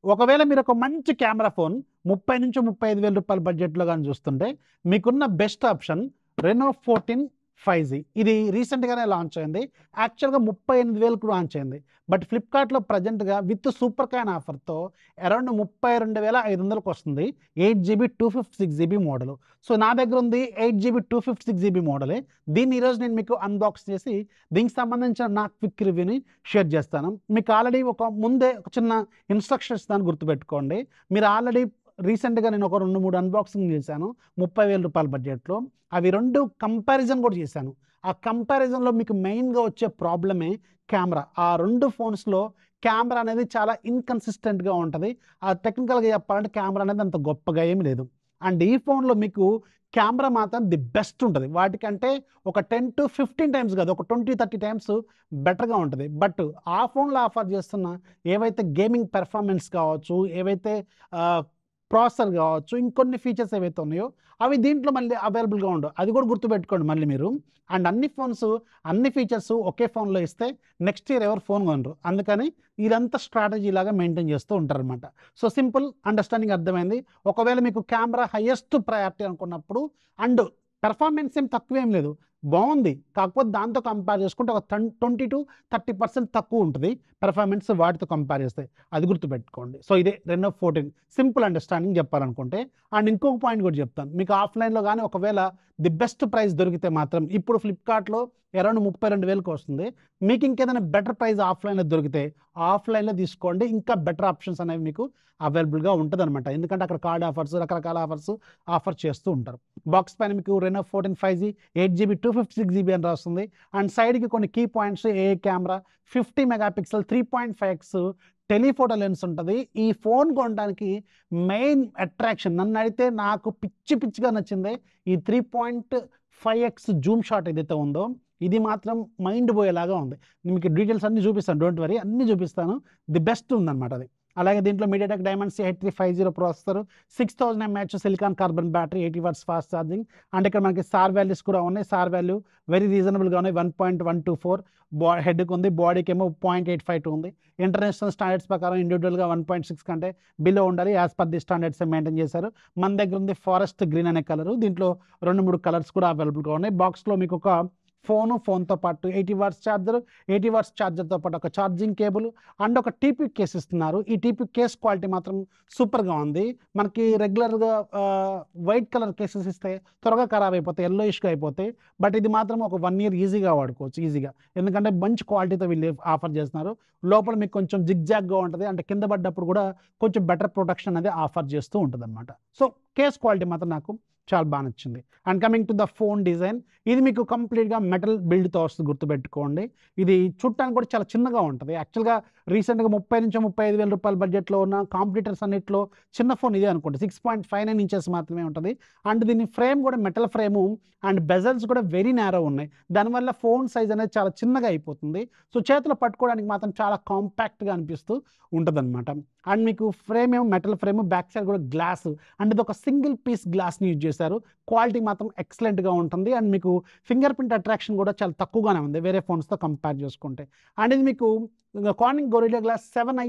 ఒకవేళ మీరు ఒక మంచి కెమెరా ఫోన్ 30,000 నుంచి 35,000 రూపాయల బడ్జెట్‌లో గాని చూస్తుంటే, మీకున్న బెస్ట్ ఆప్షన్ రెనో 14 5జీ. ఇది రీసెంట్‌గానే లాంచ్ అయింది. యాక్చువల్‌గా 38,000కి లాంచ్ అయింది. బట్ ఫ్లిప్‌కార్ట్‌లో ప్రెజెంట్‌గా విత్ సూపర్ కాయిన్ ఆఫర్‌తో అరౌండ్ 32,500కి వస్తుంది. 8 జీబీ 256 జీబీ మోడల్. సో, నా దగ్గర ఉంది 8 జీబీ 256 జీబీ మోడలే. దీన్ని ఈరోజు నేను మీకు అన్బాక్స్ చేసి దీనికి సంబంధించిన నా క్విక్ రివ్యూని షేర్ చేస్తాను. మీకు ఆల్రెడీ ముందే ఒక చిన్న ఇన్‌స్ట్రక్షన్స్ ఇస్తాను గుర్తుపెట్టుకోండి. మీరు ఆల్రెడీ రీసెంట్‌గా నేను ఒక 2, 3 అన్బాక్సింగ్ చేశాను. 30,000 రూపాయల బడ్జెట్‌లో. అవి 2 కంపారిజన్ కూడా చేశాను. ఆ కంపారిజన్‌లో మీకు మెయిన్‌గా వచ్చే ప్రాబ్లమే కెమెరా. ఆ 2 ఫోన్స్‌లో కెమెరా అనేది చాలా ఇన్‌కన్సిస్టెంట్‌గా ఉంటది. టెక్నికల్‌గా చెప్పాలంటే కెమెరా అనేది అంత గొప్పగా ఏమి లేదు. అండ్ ఈ ఫోన్‌లో మీకు కెమెరా మాత్రం ది బెస్ట్ ఉంటది. వాటికంటే ఒక 10-15 టైమ్స్ కాదు. ఒక 20-30 టైమ్స్ బెటర్‌గా ఉంటది. బట్ ఆ ఫోన్‌లో ఆఫర్ చేస్తున్న ఏవైతే గేమింగ్ పెర్ఫార్మెన్స్ కావచ్చు, ఏవైతే ఆహ్, ప్రాసెసర్ కావచ్చు, ఇంకొన్ని ఫీచర్స్ ఏవైతే ఉన్నాయో అవి దీంట్లో మళ్ళీ అవైలబుల్‌గా ఉండవు. అది కూడా గుర్తుపెట్టుకోండి మళ్ళీ మీరు. అండ్ అన్ని ఫోన్స్ అన్ని ఫీచర్స్ ఒకే ఫోన్‌లో ఇస్తే నెక్స్ట్ ఇయర్ ఎవరు ఫోన్ కొనరు. అందుకని ఇదంతా స్ట్రాటజీ లాగా మెయింటైన్ చేస్తూ ఉంటారనమాట. సో, సింపుల్ అండర్‌స్టాండింగ్ అర్థమైంది. ఒకవేళ మీకు కెమెరా హైయెస్ట్ ప్రయారిటీ అనుకున్నప్పుడు అండ్ పెర్ఫార్మెన్స్ ఏం తక్కువేం లేదు. బావుంది. కాకపోతే దాంతో కంపేర్ చేసుకుంటే ఒక 20-30% తక్కువ ఉంటది. పెర్ఫార్మెన్స్ వాటితో కంపేర్ చేస్తే. అది గుర్తుపెట్టుకోండి. సో, ఇదే రెనో 14 సింపుల్ అండర్‌స్టాండింగ్ చెప్పాలనుకుంటే. అండ్ ఇంకొక పాయింట్ కూడా చెప్తాను. మీకు ఆఫ్‌లైన్‌లో గాని ఒకవేళ ది బెస్ట్ ప్రైస్ దొరికితే మాత్రం ఇప్పుడు ఫ్లిప్‌కార్ట్‌లో అరౌండ్ 32,000కి వస్తుంది. మీకు ఇంకేదైనా బెటర్ ప్రైస్ ఆఫ్‌లైన్‌లో దొరికితే ఆఫ్‌లైన్‌లో తీసుకోండి. ఇంకా బెటర్ ఆప్షన్స్ అనేవి మీకు అవైలబుల్‌గా ఉంటదనమాట. ఎందుకంటే అక్కడ కార్డ్ ఆఫర్స్, రకరకాల ఆఫర్స్ ఆఫర్ చేస్తూ ఉంటారు. బాక్స్ పైన మీకు రెనో 14 5జీ 8 జీబీ 256 జీబీ అని రాస్తుంది. అండ్ సైడ్‌కి కొన్ని key points AI camera 50 megapixel 3.5x telephoto lens ఉంటది. ఈ ఫోన్ కొనడానికి మెయిన్ అట్రాక్షన్ నన్నడిగితే నాకు పిచ్చిగా నచ్చిందే ఈ 3.5x జూమ్ షాట్ ఏదైతే ఉందో ఇది మాత్రం మైండ్ పోయేలాగా ఉంది. మీకు డీటెయిల్స్ అన్నీ చూపిస్తాను. డోంట్ వరీ అన్నీ చూపిస్తాను. ది బెస్ట్ ఉందనమాట అది. అలాగే దీంట్లో MediaTek Dimensity 8350 processor, 6000 mAh silicon carbon battery, 80 watts fast charging. And ఇక్కడ మనకి సార్ వాల్యూస్ కూడా ఉన్నాయి. సార్ వాల్యూ వెరీ రీజనబుల్‌గా ఉన్నాయి. 1.124 హెడ్‌కి ఉంది. బాడీకేమో 0.852 ఉంది. ఇంటర్నేషనల్ స్టాండర్డ్స్ ప్రకారం ఇండివిడ్యువల్‌గా 1.6 కంటే బిలో ఉండాలి. యాస్ పర్ ది స్టాండర్డ్సే మెయింటైన్ చేశారు. మన దగ్గర ఉంది ఫారెస్ట్ గ్రీన్ అనే కలరు. దీంట్లో 2, 3 కలర్స్ కూడా అవైలబుల్‌గా ఉన్నాయి. బాక్స్‌లో మీకు ఒక ఫోన్‌తో పాటు 80 వాట్స్ ఛార్జర్, 80 వాట్స్ ఛార్జర్‌తో పాటు ఒక ఛార్జింగ్ కేబుల్ అండ్ ఒక టీపీ కేస్ ఇస్తున్నారు. ఈ టీపీ కేస్ క్వాలిటీ మాత్రం సూపర్‌గా ఉంది. మనకి రెగ్యులర్‌గా వైట్ కలర్ కేసెస్ ఇస్తే త్వరగా ఖరాబ్ అయిపోతాయి. యెల్లోయిష్‌గా అయిపోతాయి. బట్ ఇది మాత్రం ఒక 1 ఇయర్ ఈజీగా వాడుకోవచ్చు ఈజీగా. ఎందుకంటే మంచి క్వాలిటీతో వీళ్ళు ఆఫర్ చేస్తున్నారు. లోపల మీకు కొంచెం జిగ్‌జాగ్‌గా ఉంటది. అంటే కింద పడ్డప్పుడు కూడా కొంచెం బెటర్ ప్రొటెక్షన్ అనేది ఆఫర్ చేస్తూ ఉంటదనమాట. సో, కేస్ క్వాలిటీ మాత్రం నాకు చాలా బా నచ్చింది. And coming to the phone design ఇది మీకు కంప్లీట్‌గా మెటల్ బిల్డ్‌తో వస్తుంది గుర్తుపెట్టుకోండి. ఇది చూడటానికి కూడా చాలా చిన్నగా ఉంటది. యాక్చువల్‌గా రీసెంట్‌గా 30,000-35,000 రూపాయల బడ్జెట్‌లో ఉన్న కాంపిటీటర్స్ అన్నిట్లో చిన్న ఫోన్ ఇదే అనుకోండి. 6.59 ఇంచెస్ మాత్రమే ఉంటది. అండ్ దీని ఫ్రేమ్ కూడా మెటల్ ఫ్రేము అండ్ బెజల్స్ కూడా వెరీ నారో ఉన్నాయి. దానివల్ల ఫోన్ సైజ్ అనేది చాలా చిన్నగా అయిపోతుంది. సో, చేతిలో పట్టుకోవడానికి మాత్రం చాలా కాంపాక్ట్‌గా అనిపిస్తూ ఉంటదనమాట. అండ్ మీకు ఫ్రేమ్ ఏమో మెటల్ ఫ్రేమ్, బ్యాక్ సైడ్ కూడా గ్లాస్ అండ్ ఇదొక సింగిల్ పీస్ గ్లాస్‌ని యూజ్ చేశారు. క్వాలిటీ మాత్రం ఎక్సలెంట్‌గా ఉంటుంది. అండ్ మీకు ఫింగర్ ప్రింట్ అట్రాక్షన్ కూడా చాలా తక్కువగానే ఉంది వేరే ఫోన్స్‌తో కంపేర్ చేసుకుంటే. అండ్ ఇది మీకు Corning gorilla glass 7i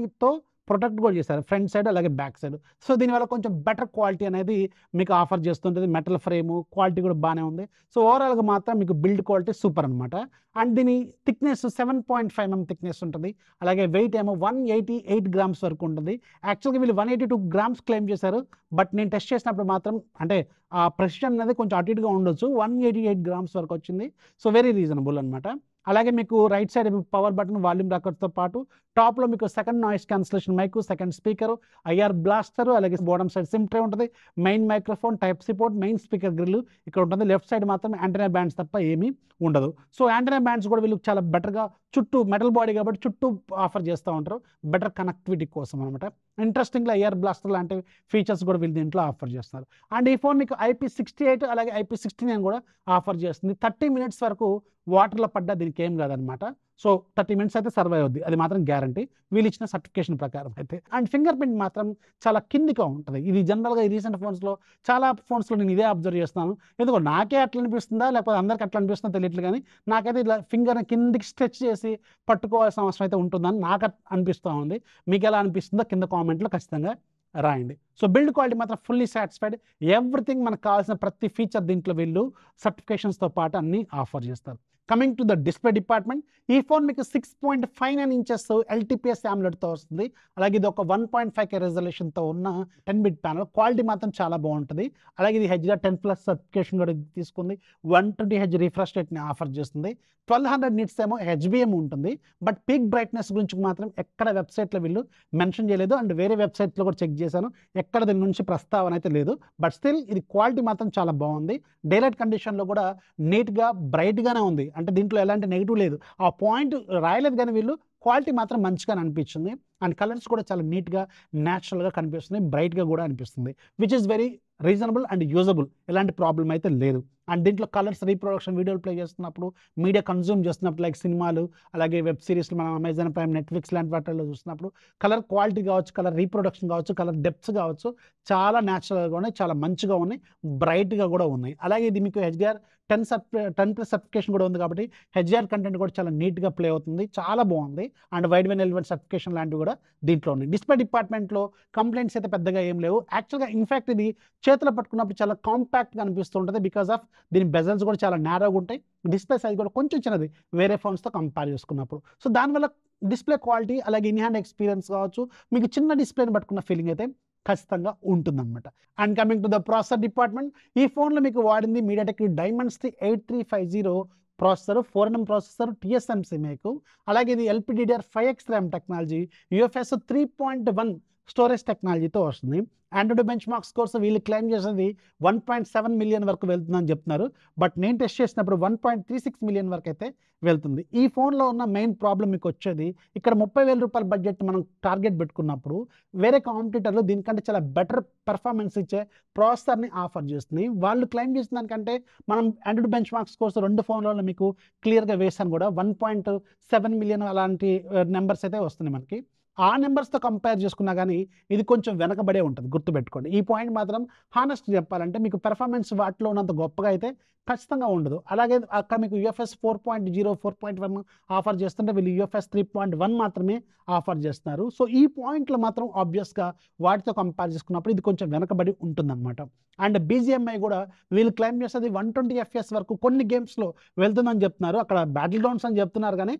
protect కూడా చేశారు. ఫ్రంట్ సైడ్ అలాగే బ్యాక్ సైడ్. సో, దీనివల్ల కొంచెం బెటర్ క్వాలిటీ అనేది మీకు ఆఫర్ చేస్తుంటది. మెటల్ ఫ్రేము క్వాలిటీ కూడా బానే ఉంది. సో, ఓవరాల్‌గా మాత్రం మీకు బిల్డ్ క్వాలిటీ సూపర్ అనమాట. అండ్ దీని థిక్‌నెస్ 7.5 థిక్‌నెస్ ఉంటది. అలాగే వెయిట్ ఏమో 188 గ్రామ్స్ వరకు ఉంటుంది. యాక్చువల్‌గా వీళ్ళు 182 గ్రామ్స్ క్లెయిమ్ చేశారు. బట్ నేను టెస్ట్ చేసినప్పుడు మాత్రం అంటే ఆ ప్రెసిషన్ అనేది కొంచెం అటు ఇటుగా ఉండొచ్చు. 188 గ్రామ్స్ వరకు వచ్చింది. సో, వెరీ రీజనబుల్ అనమాట. అలాగే మీకు right side power button, volume రాకర్స్‌తో పాటు టాప్‌లో మీకు second noise cancellation mic, second speaker, IR blaster, అలాగే బాటమ్ సైడ్ సిమ్ ట్రే ఉంటది. Main microphone, type C port, main speaker grill ఇక్కడ ఉంటుంది. లెఫ్ట్ సైడ్ మాత్రం యాంటెన్నా బ్యాండ్స్ తప్ప ఏమీ ఉండదు. సో, యాంటెన్నా బ్యాండ్స్ కూడా వీళ్ళు చాలా బెటర్‌గా చుట్టూ మెటల్ బాడీ కాబట్టి చుట్టూ ఆఫర్ చేస్తా ఉంటారు. బెటర్ కనెక్టివిటీ కోసం అనమాట. ఇంట్రెస్టింగ్‌గా ఐఆర్ బ్లాస్టర్ లాంటి ఫీచర్స్ కూడా వీళ్ళు దీంట్లో ఆఫర్ చేస్తున్నారు. అండ్ ఈ ఫోన్ మీకు IP68 అలాగే IP69 కూడా ఆఫర్ చేస్తుంది. 30 మినిట్స్ వరకు వాటర్‌లో పడ్డా దీనికేం కాదనమాట. సో 30 మినిట్స్ అయితే సర్వైవ్ అవుద్ది, అది మాత్రం గ్యారంటీ వీళ్ళు ఇచ్చిన సర్టిఫికేషన్ ప్రకారం అయితే. అండ్ ఫింగర్ ప్రింట్ మాత్రం చాలా కిందిగా ఉంటుంది. ఇది జనరల్గా ఈ రీసెంట్ ఫోన్స్లో చాలా ఫోన్స్లో నేను ఇదే అబ్జర్వ్ చేస్తాను. ఎందుకో నాకే అట్లా అనిపిస్తుందా లేకపోతే అందరికి అట్లా అనిపిస్తుందో తెలియట్లేదు, కానీ నాకైతే ఇలా ఫింగర్ని కిందికి స్ట్రెచ్ చేసి పట్టుకోవాల్సిన అవసరం అయితే ఉంటుందని నాకు అనిపిస్తూ ఉంది. మీకు ఎలా అనిపిస్తుందో కింద కామెంట్లో ఖచ్చితంగా రాయండి. సో బిల్డ్ క్వాలిటీ మాత్రం ఫుల్లీ సాటిస్ఫైడ్. ఎవ్రీథింగ్ మనకు కావాల్సిన ప్రతి ఫీచర్ దీంట్లో వీళ్ళు సర్టిఫికేషన్స్తో పాటు అన్ని ఆఫర్ చేస్తారు. Coming to the display department, ఈ ఫోన్ మీకు 6.59 ఇంచెస్ ఎల్టీపీఎస్ AMOLEDతో వస్తుంది. అలాగే ఇది ఒక 1.5K రెజల్యూషన్తో ఉన్న 10-bit ప్యానల్. క్వాలిటీ మాత్రం చాలా బాగుంటుంది. అలాగే ఇది HDR10+ సర్టిఫికేషన్ కూడా తీసుకుంది. 120Hz రిఫ్రెష్ రేట్ని ఆఫర్ చేస్తుంది. 1200 నిట్స్ ఏమో HBM ఉంటుంది. బట్ పీక్ బ్రైట్నెస్ గురించి మాత్రం ఎక్కడ వెబ్సైట్లో వీళ్ళు మెన్షన్ చేయలేదు. అండ్ వేరే వెబ్సైట్లో కూడా చెక్ చేశాను, ఎక్కడ దీని నుంచి ప్రస్తావన అయితే లేదు. బట్ స్టిల్ ఇది క్వాలిటీ మాత్రం చాలా బాగుంది. డేలైట్ కండిషన్లో కూడా నీట్గా బ్రైట్గానే ఉంది. అంటే దీంట్లో ఎలాంటి నెగిటివ్ లేదు, ఆ పాయింట్ రాయలేదు, కానీ వీళ్ళు క్వాలిటీ మాత్రం మంచిగా అనిపించింది. అండ్ కలర్స్ కూడా చాలా నీట్గా న్యాచురల్గా కనిపిస్తుంది, బ్రైట్గా కూడా అనిపిస్తుంది, which is very reasonable and usable. ఎలాంటి ప్రాబ్లం అయితే లేదు. అండ్ దీంట్లో కలర్స్ రీప్రొడక్షన్ వీడియోలు ప్లే చేస్తున్నప్పుడు, మీడియా కన్జ్యూమ్ చేస్తున్నప్పుడు, లైక్ సినిమాలు అలాగే వెబ్ సిరీస్లు మనం అమెజాన్ ప్రైమ్, నెట్ఫ్లిక్స్ లాంటి వాటిల్లో చూస్తున్నప్పుడు కలర్ క్వాలిటీ కావచ్చు, కలర్ రీప్రొడక్షన్ కావచ్చు, కలర్ డెప్త్ కావచ్చు, చాలా న్యాచురల్గా ఉన్నాయి, చాలా మంచిగా ఉన్నాయి, బ్రైట్గా కూడా ఉన్నాయి. అలాగే ఇది మీకు HDR10+ సర్టిఫికేషన్ కూడా ఉంది కాబట్టి HDR కంటెంట్ కూడా చాలా నీట్గా ప్లే అవుతుంది, చాలా బాగుంది. అండ్ వైడ్ వన్ ఎలివెంట్ సర్టిఫికేషన్ లాంటివి కూడా దీంట్లో ఉన్నాయి. డిస్ప్లే డిపార్ట్మెంట్లో కంప్లైంట్స్ అయితే పెద్దగా ఏం లేవు. యాక్చువల్గా ఇన్ఫ్యాక్ట్ ఇది చేతిలో పట్టుకున్నప్పుడు చాలా కాంపాక్ట్గా అనిపిస్తుంటుంది, బికాస్ ఆఫ్ దీని బెజల్స్ కూడా చాలా నేరోగా ఉంటాయి. డిస్ప్లే సైజ్ కూడా కొంచెం చిన్నది వేరే ఫోన్స్తో కంపేర్ చేసుకున్నప్పుడు. సో దానివల్ల డిస్ప్లే క్వాలిటీ అలాగే ఇన్ హ్యాండ్ ఎక్స్పీరియన్స్ కావచ్చు, మీకు చిన్న డిస్ప్లేని పట్టుకున్న ఫీలింగ్ అయితే ఖచ్చితంగా ఉంటుందన్నమాట. And coming to the processor department, ఈ ఫోన్లో మీకు వాడింది MediaTek Dimensity 8350 processor, 4nm processor, TSMC మీకు. అలాగే ఇది LPDDR5X RAM technology, UFS 3.1 storage టెక్నాలజీతో వస్తుంది. ఆండ్రాయిడ్ బెంచ్ మార్క్ స్కోర్స్ వీళ్ళు క్లెయిమ్ చేసేది 1.7 మిలియన్ వరకు వెళ్తుందని చెప్తున్నారు. బట్ నేను టెస్ట్ చేసినప్పుడు 1.36 మిలియన్ వరకు అయితే వెళ్తుంది. ఈ ఫోన్లో ఉన్న మెయిన్ ప్రాబ్లం మీకు వచ్చేది, ఇక్కడ 30,000 రూపాయల బడ్జెట్ మనం టార్గెట్ పెట్టుకున్నప్పుడు వేరే కాంపిటీటర్లు దీనికంటే చాలా బెటర్ పెర్ఫార్మెన్స్ ఇచ్చే ప్రాసెసర్ని ఆఫర్ చేస్తుంది. వాళ్ళు క్లెయిమ్ చేసిన దానికంటే మనం ఆండ్రాయిడ్ బెంచ్ మార్క్ స్కోర్స్ 2 ఫోన్లలో మీకు క్లియర్గా వేసాను కూడా, 1.7 మిలియన్ అలాంటి నెంబర్స్ అయితే వస్తున్నాయి మనకి. ఆ నెంబర్స్తో కంపేర్ చేసుకున్నా కానీ ఇది కొంచెం వెనకబడే ఉంటుంది, గుర్తుపెట్టుకోండి. ఈ పాయింట్ మాత్రం హానెస్ట్ చెప్పాలంటే మీకు పెర్ఫార్మెన్స్ వాటిలో ఉన్నంత గొప్పగా అయితే ఖచ్చితంగా ఉండదు. అలాగే అక్కడ మీకు UFS 4.0, 4.1 ఆఫర్ చేస్తుంటే వీళ్ళు UFS 3.1 మాత్రమే ఆఫర్ చేస్తున్నారు. సో ఈ పాయింట్లు మాత్రం ఆబ్వియస్గా వాటితో కంపేర్ చేసుకున్నప్పుడు ఇది కొంచెం వెనకబడి ఉంటుందన్నమాట. అండ్ BGMI కూడా వీళ్ళు క్లెయిమ్ చేసేది 120 FPS వరకు కొన్ని గేమ్స్లో వెళ్తుందని చెప్తున్నారు. అక్కడ బ్యాటిల్ గ్రౌండ్స్ అని చెప్తున్నారు, కానీ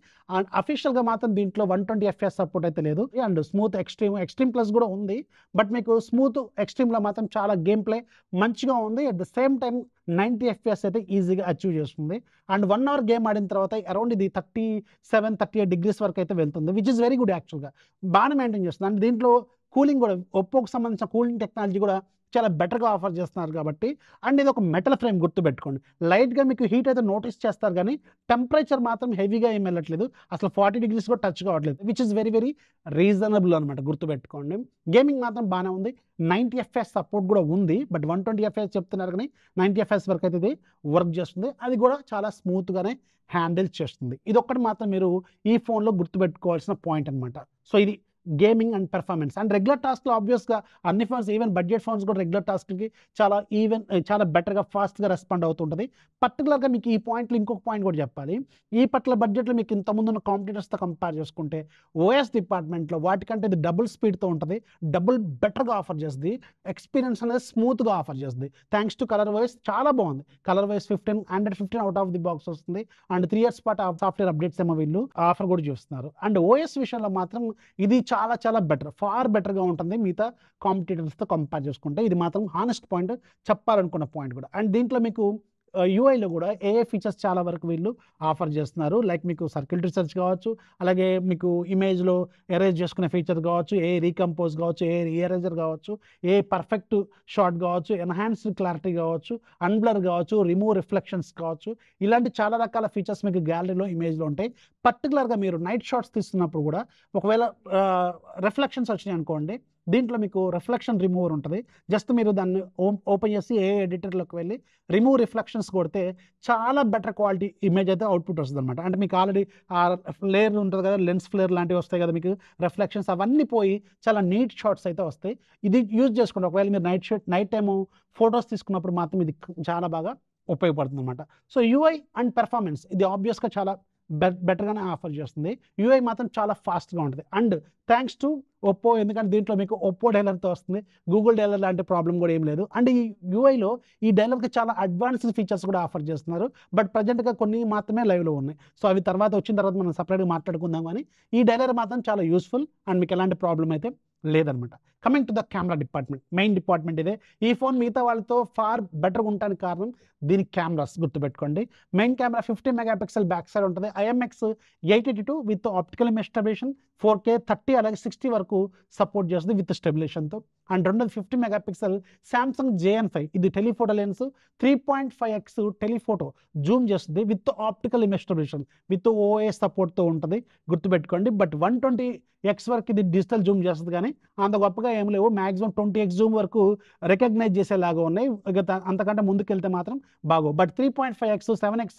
అఫీషియల్గా మాత్రం దీంట్లో 120 FPS సపోర్ట్ అయితే లేదు. అండ్ స్మూత్ ఎక్స్ట్రీమ్ ప్లస్ కూడా ఉంది. బట్ మీకు స్మూత్ ఎక్స్ట్రీమ్లో మాత్రం చాలా గేమ్ ప్లే మంచిగా ఉంది. At the same time 90 FPS అయితే ఈజీగా అచీవ్ చేస్తుంది. అండ్ 1 అవర్ గేమ్ ఆడిన తర్వాత అరౌండ్ ఇది 37-38 డిగ్రీస్ వరకు అయితే వెళ్తుంది, విచ్ ఇస్ వెరీ గుడ్. యాక్చువల్గా బాగానే మెయింటైన్ చేస్తుంది. అండ్ దీంట్లో కూలింగ్ కూడా, ఒప్పోకి సంబంధించిన కూలింగ్ టెక్నాలజీ కూడా చాలా బెటర్గా ఆఫర్ చేస్తున్నారు కాబట్టి. అండ్ ఇది ఒక మెటల్ ఫ్రేమ్, గుర్తుపెట్టుకోండి. లైట్గా మీకు హీట్ అయితే నోటీస్ చేస్తారు, కానీ టెంపరేచర్ మాత్రం హెవీగా ఏం వెళ్ళట్లేదు, అసలు 40 డిగ్రీస్ కూడా టచ్ కావట్లేదు, which is very very reasonable అనమాట, గుర్తుపెట్టుకోండి. గేమింగ్ మాత్రం బాగానే ఉంది, 90 FPS సపోర్ట్ కూడా ఉంది. బట్ 120 FPS చెప్తున్నారు, కానీ 90 FPS వరకు అయితే ఇది వర్క్ చేస్తుంది. అది కూడా చాలా స్మూత్గానే హ్యాండిల్ చేస్తుంది. ఇది ఒక్కటి మాత్రం మీరు ఈ ఫోన్లో గుర్తుపెట్టుకోవాల్సిన పాయింట్ అనమాట. సో ఇది gaming and performance. And regular టాస్క్లో ఆబ్వియస్గా అన్ని ఫోన్స్, ఈవెన్ బడ్జెట్ ఫోన్స్ కూడా రెగ్యులర్ టాస్క్కి చాలా బెటర్గా ఫాస్ట్గా రెస్పాండ్ అవుతుంటుంది. పర్టికులర్గా మీకు ఈ పాయింట్లో ఇంకొక పాయింట్ కూడా చెప్పాలి. ఈ పట్ల బడ్జెట్లో మీకు ఇంతకుముందు ఉన్న కాంపిటీటర్స్తో కంపేర్ చేసుకుంటే OS డిపార్ట్మెంట్లో వాటికంటే ఇది డబుల్ స్పీడ్తో ఉంటుంది, డబుల్ బెటర్గా ఆఫర్ చేస్తుంది, ఎక్స్పీరియన్స్ అనేది స్మూత్గా ఆఫర్ చేస్తుంది. థ్యాంక్స్ టు ColorOS చాలా బాగుంది. ColorOS 15 out of the box వస్తుంది. అండ్ 3 years పాటు సాఫ్ట్వేర్ అప్డేట్స్ ఏమో వీళ్ళు ఆఫర్ కూడా చూస్తున్నారు. అండ్ OS విషయంలో మాత్రం ఇది చాలా చాలా బెటర్, ఫార్ బెటర్గా ఉంటుంది మిగతా కాంపిటీటర్స్తో కంపేర్ చేసుకుంటే. ఇది మాత్రం హానెస్ట్ పాయింట్, చెప్పాలనుకున్న పాయింట్ కూడా. అండ్ దీంట్లో మీకు యూఐలో కూడా AI ఫీచర్స్ చాలా వరకు వీళ్ళు ఆఫర్ చేస్తున్నారు. లైక్ మీకు సర్కిల్ రీసెర్చ్ కావచ్చు, అలాగే మీకు ఇమేజ్లో ఎరేజ్ చేసుకునే ఫీచర్ కావచ్చు, AI రీకంపోజ్ కావచ్చు, AI రీఎరేజర్ కావచ్చు, AI పర్ఫెక్ట్ షాట్ కావచ్చు, ఎన్హాన్స్డ్ క్లారిటీ కావచ్చు, అన్బ్లర్ కావచ్చు, రిమూవ్ రిఫ్లెక్షన్స్ కావచ్చు, ఇలాంటి చాలా రకాల ఫీచర్స్ మీకు గ్యాలరీలో ఇమేజ్లో ఉంటాయి. పర్టికులర్గా మీరు నైట్ షాట్స్ తీస్తున్నప్పుడు కూడా ఒకవేళ రిఫ్లెక్షన్స్ వచ్చినాయి అనుకోండి, దీంట్లో మీకు రిఫ్లెక్షన్ రిమూవర్ ఉంటుంది. జస్ట్ మీరు దాన్ని ఓపెన్ చేసి ఏ ఎడిటర్లోకి వెళ్ళి రిమూవ్ రిఫ్లెక్షన్స్ కొడితే చాలా బెటర్ క్వాలిటీ ఇమేజ్ అయితే అవుట్పుట్ వస్తుంది అనమాట. అంటే మీకు ఆల్రెడీ ఆ ఫ్లేర్ ఉంటుంది కదా, లెన్స్ ఫ్లేర్ లాంటివి వస్తాయి కదా, మీకు రిఫ్లెక్షన్స్ అవన్నీ పోయి చాలా నీట్ షాట్స్ అయితే వస్తాయి. ఇది యూజ్ చేసుకోండి. ఒకవేళ మీరు నైట్ టైము ఫొటోస్ తీసుకున్నప్పుడు మాత్రం ఇది చాలా బాగా ఉపయోగపడుతుంది అనమాట. సో యూఐ అండ్ పెర్ఫార్మెన్స్ ఇది ఆబ్వియస్గా చాలా బెటర్గానే ఆఫర్ చేస్తుంది. యూఐ మాత్రం చాలా ఫాస్ట్గా ఉంటుంది. అండ్ థ్యాంక్స్ టు ఒప్పో, ఎందుకంటే దీంట్లో మీకు ఒప్పో డైలర్తో వస్తుంది. గూగుల్ డైలర్ లాంటి ప్రాబ్లం కూడా ఏం లేదు. అండ్ ఈ యూఐలో ఈ డైలర్కి చాలా అడ్వాన్స్డ్ ఫీచర్స్ కూడా ఆఫర్ చేస్తున్నారు. బట్ ప్రజెంట్గా కొన్ని మాత్రమే లైవ్లో ఉన్నాయి. సో అవి వచ్చిన తర్వాత మనం సపరేట్గా మాట్లాడుకుందాం. కానీ ఈ డైలర్ మాత్రం చాలా యూస్ఫుల్ అండ్ మీకు ఎలాంటి ప్రాబ్లం అయితే లేదనమాట. Coming to the camera department, main department ఇదే. ఈ ఫోన్ మిగతా వాళ్ళతో ఫార్ బెటర్గా ఉండడానికి కారణం దీని కెమెరాస్. గుర్తుపెట్టుకోండి, main camera 50 megapixel back side ఉంటుంది. IMX 882 with optical image stabilisation, 4K 30 అలాగే 60 వరకు సపోర్ట్ చేస్తుంది విత్ స్టెబిలేషన్తో. అండ్ రెండోది 50 మెగాపిక్సెల్ సామ్సంగ్ JN5, ఇది telephoto lens 3.5x telephoto zoom చేస్తుంది with optical image stabilization with OIS సపోర్ట్తో ఉంటుంది. గుర్తుపెట్టుకోండి. బట్ 120x వరకు ఇది డిజిటల్ జూమ్ చేస్తుంది, కానీ అంత గొప్పగా ఏం లేవు. మ్యాక్సిమం 20x జూమ్ వరకు రికగ్నైజ్ చేసేలాగా ఉన్నాయి. ఇక అంతకంటే ముందుకెళ్తే మాత్రం బాగో. బట్ 3.5x 7x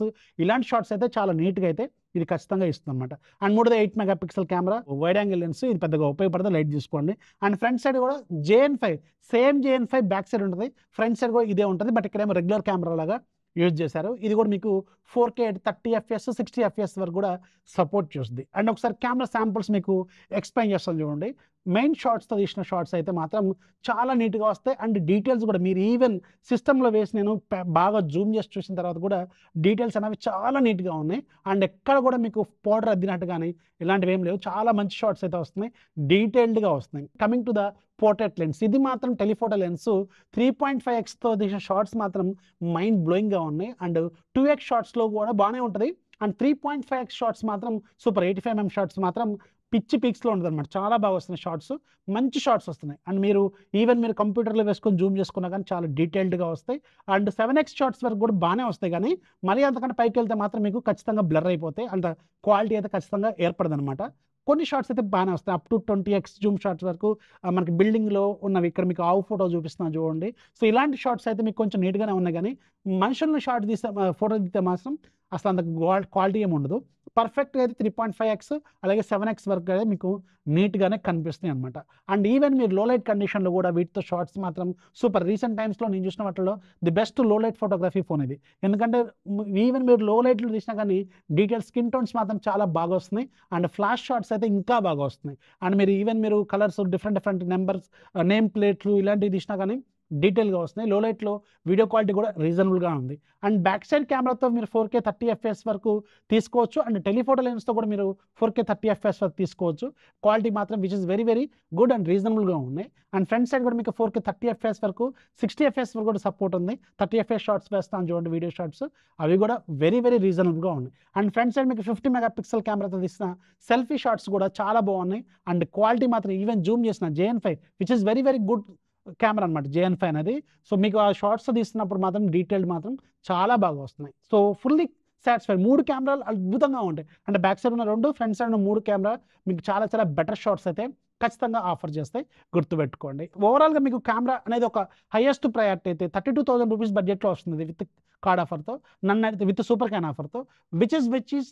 ఇలాంటి షాట్స్ అయితే చాలా నీట్గా అయితే ఇది ఖచ్చితంగా ఇస్తుంది అనమాట. అండ్ మూడోది 8 megapixel camera, wide angle lens, ఇది పెద్దగా ఉపయోగపడుతుంది, లైట్ తీసుకోండి. అండ్ ఫ్రంట్ సైడ్ కూడా JN5 same JN5 back side ఉంటుంది, ఫ్రంట్ సైడ్ కూడా ఇదే ఉంటుంది. బట్ ఇక్కడేమో రెగ్యులర్ కెమెరా లాగా యూజ్ చేశారు. ఇది కూడా మీకు 4K 30 FPS 60 FPS వరకు కూడా సపోర్ట్ చేస్తుంది. అండ్ ఒకసారి కెమెరా శాంపుల్స్ మీకు ఎక్స్ప్లెయిన్ చేస్తాను చూడండి. మెయిన్ షాట్స్తో తీసిన షాట్స్ అయితే మాత్రం చాలా నీట్గా వస్తాయి. అండ్ డీటెయిల్స్ కూడా మీరు ఈవెన్ సిస్టంలో వేసి నేను బాగా జూమ్ చేసి చూసిన తర్వాత కూడా డీటెయిల్స్ అనేవి చాలా నీట్గా ఉన్నాయి. అండ్ ఎక్కడ కూడా మీకు పౌడర్ అద్దినట్టు కానీ ఇలాంటివి ఏం లేవు. చాలా మంచి షాట్స్ అయితే వస్తున్నాయి, డీటెయిల్డ్గా వస్తున్నాయి. Coming to the portrait lens, ఇది మాత్రం టెలిఫోటో లెన్స్ 3.5xతో తీసిన షాట్స్ మాత్రం మైండ్ బ్లోయింగ్గా ఉన్నాయి. అండ్ 2x షాట్స్లో కూడా బాగానే ఉంటుంది. అండ్ 3.5x షాట్స్ మాత్రం సూపర్. 85mm షాట్స్ మాత్రం పిచ్చి పీక్స్లో ఉంటుంది అనమాట. చాలా బాగా వస్తున్నాయి షార్ట్స్, మంచి షార్ట్స్ వస్తున్నాయి. అండ్ మీరు కంప్యూటర్లో వేసుకొని జూమ్ చేసుకున్నా కానీ చాలా డీటెయిల్డ్గా వస్తాయి. అండ్ 7x షార్ట్స్ వరకు కూడా బాగానే వస్తాయి, కానీ మరీ అంతకంటే పైకి వెళ్తే మాత్రం మీకు ఖచ్చితంగా బ్లర్ అయిపోతాయి. అండ్ క్వాలిటీ అయితే ఖచ్చితంగా ఏర్పడదు అనమాట. కొన్ని షార్ట్స్ అయితే బాగానే వస్తాయి, up to 20x Zoom shorts వరకు. మనకి బిల్డింగ్లో ఉన్నవి ఇక్కడ మీకు ఆవు ఫోటో చూపిస్తున్నాను చూడండి. సో ఇలాంటి షార్ట్స్ అయితే మీకు కొంచెం నీట్గానే ఉన్నాయి, కానీ మనుషులను షార్ట్ తీస్తే ఫోటో తీస్తే మాత్రం అసలు అంత క్వాలిటీ ఏమి ఉండదు. పర్ఫెక్ట్గా అయితే 3.5x అలాగే 7x వరకు అయితే మీకు నీట్గానే కనిపిస్తుంది అనమాట. అండ్ ఈవెన్ మీరు లో లైట్ కండిషన్లో కూడా వీటితో షార్ట్స్ మాత్రం సూపర్. రీసెంట్ టైమ్స్లో నేను చూసిన వాటిలో ది బెస్ట్ లో లైట్ ఫోటోగ్రఫీ ఫోన్ ఇది. ఎందుకంటే ఈవెన్ మీరు లో లైట్లో తీసినా కానీ డీటెయిల్స్ స్కిన్ టోన్స్ మాత్రం చాలా బాగా వస్తున్నాయి. అండ్ ఫ్లాష్ షాట్స్ అయితే ఇంకా బాగా వస్తున్నాయి. అండ్ మీరు కలర్స్ డిఫరెంట్ నెంబర్స్, నేమ్ ప్లేట్లు ఇలాంటివి తీసినా కానీ డీటెయిల్గా వస్తున్నాయి. లో లైట్లో వీడియో క్వాలిటీ కూడా రీజనబుల్గా ఉంది. అండ్ బ్యాక్ సైడ్ కెమెరాతో మీరు 4K 30 FPS వరకు తీసుకోవచ్చు. అండ్ టెలిఫోటో లెన్స్తో కూడా మీరు 4K 30 FPS వరకు తీసుకోవచ్చు. క్వాలిటీ మాత్రం which is very good and రీజనబుల్గా ఉన్నాయి. అండ్ ఫ్రంట్ సైడ్ కూడా మీకు 4K 30 FPS వరకు 60 FPS వరకు కూడా సపోర్ట్ ఉంది. 30 FPS షార్ట్స్ వేస్తాను చూడండి, వీడియో షార్ట్స్, అవి కూడా వెరీ రీజనబుల్గా ఉన్నాయి. అండ్ ఫ్రంట్ సైడ్ మీకు 50 మెగాపిక్సెల్ కెమెరాతో తీసిన సెల్ఫీ షార్ట్స్ కూడా చాలా బాగున్నాయి. అండ్ క్వాలిటీ మాత్రం ఈవెన్ జూమ్ చేసిన JN5 which is very good camera అనమాట JN5 అనేది. సో మీకు ఆ షార్ట్స్ తీస్తున్నప్పుడు మాత్రం డీటెయిల్డ్ మాత్రం చాలా బాగా వస్తున్నాయి. So fully satisfied. 3 కెమెరాలు అద్భుతంగా ఉంటాయి. అంటే బ్యాక్ సైడ్ ఉన్న 2, ఫ్రంట్ సైడ్ ఉన్న 3 కెమెరా మీకు చాలా బెటర్ షాట్స్ అయితే ఖచ్చితంగా ఆఫర్ చేస్తాయి. గుర్తుపెట్టుకోండి. ఓవరాల్గా మీకు కెమెరా అనేది ఒక హైయెస్ట్ ప్రయారిటీ అయితే 32,000 రూపీస్ బడ్జెట్లో వస్తుంది విత్ కార్డ్ ఆఫర్తో, నన్ను అయితే విత్ సూపర్ క్యాన్ ఆఫర్తో, విచ్ ఈస్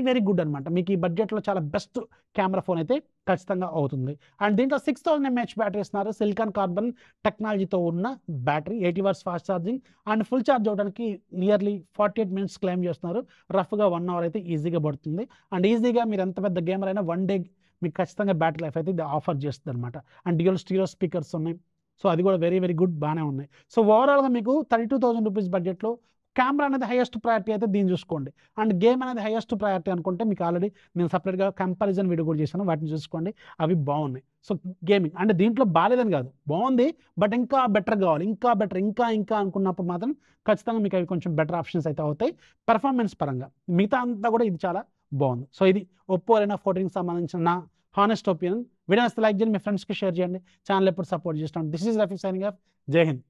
వెరీ గుడ్ అనమాట. మీకు ఈ బడ్జెట్లో చాలా బెస్ట్ కెమెరా ఫోన్ అయితే ఖచ్చితంగా అవుతుంది. అండ్ దీంట్లో 6000 mAh బ్యాటరీ ఇస్తున్నారు. సిలికాన్ కార్బన్ టెక్నాలజీతో ఉన్న battery, 80 watts fast charging. And full charge అవడానికి నియర్లీ 48 minutes క్లెయిమ్ చేస్తున్నారు. రఫ్గా 1 hour అయితే ఈజీగా పడుతుంది. అండ్ ఈజీగా మీరు ఎంత పెద్ద గేమర్ అయినా 1 day మీకు ఖచ్చితంగా బ్యాటరీ లైఫ్ అయితే ఇది ఆఫర్ చేస్తుంది అనమాట. అండ్ డ్యూయల్ స్టీరియో స్పీకర్స్ ఉన్నాయి. సో అది కూడా వెరీ గుడ్, బాగానే ఉన్నాయి. సో ఓవరాల్గా మీకు 32,000 రూపీస్ బడ్జెట్లో కెమెరా అనేది హైయెస్ట్ ప్రయారిటీ అయితే దీన్ని చూసుకోండి. అండ్ గేమ్ అనేది హైయెస్ట్ ప్రయారిటీ అనుకుంటే మీకు ఆల్రెడీ నేను సపరేట్గా కంపారిజన్ వీడియో కూడా చేశాను, వాటిని చూసుకోండి, అవి బాగున్నాయి. సో గేమింగ్ అంటే దీంట్లో బాగాలేదని కాదు, బాగుంది, బట్ ఇంకా బెటర్ కావాలి, ఇంకా బెటర్, ఇంకా అనుకున్నప్పుడు మాత్రం ఖచ్చితంగా మీకు అవి కొంచెం బెటర్ ఆప్షన్స్ అయితే అవుతాయి పెర్ఫార్మెన్స్ పరంగా. మిగతా అంతా కూడా ఇది చాలా బాగుంది. సో ఇది ఒప్పో Reno 14కి సంబంధించిన నా హానెస్ట్ ఒపీనియన్. వీడియో నచ్చితే లైక్ చేయండి, మీ ఫ్రెండ్స్కి షేర్ చేయండి, ఛానల్ ఎప్పుడు సపోర్ట్ చేస్తాను. This is Rafi signing off. జై హింద్.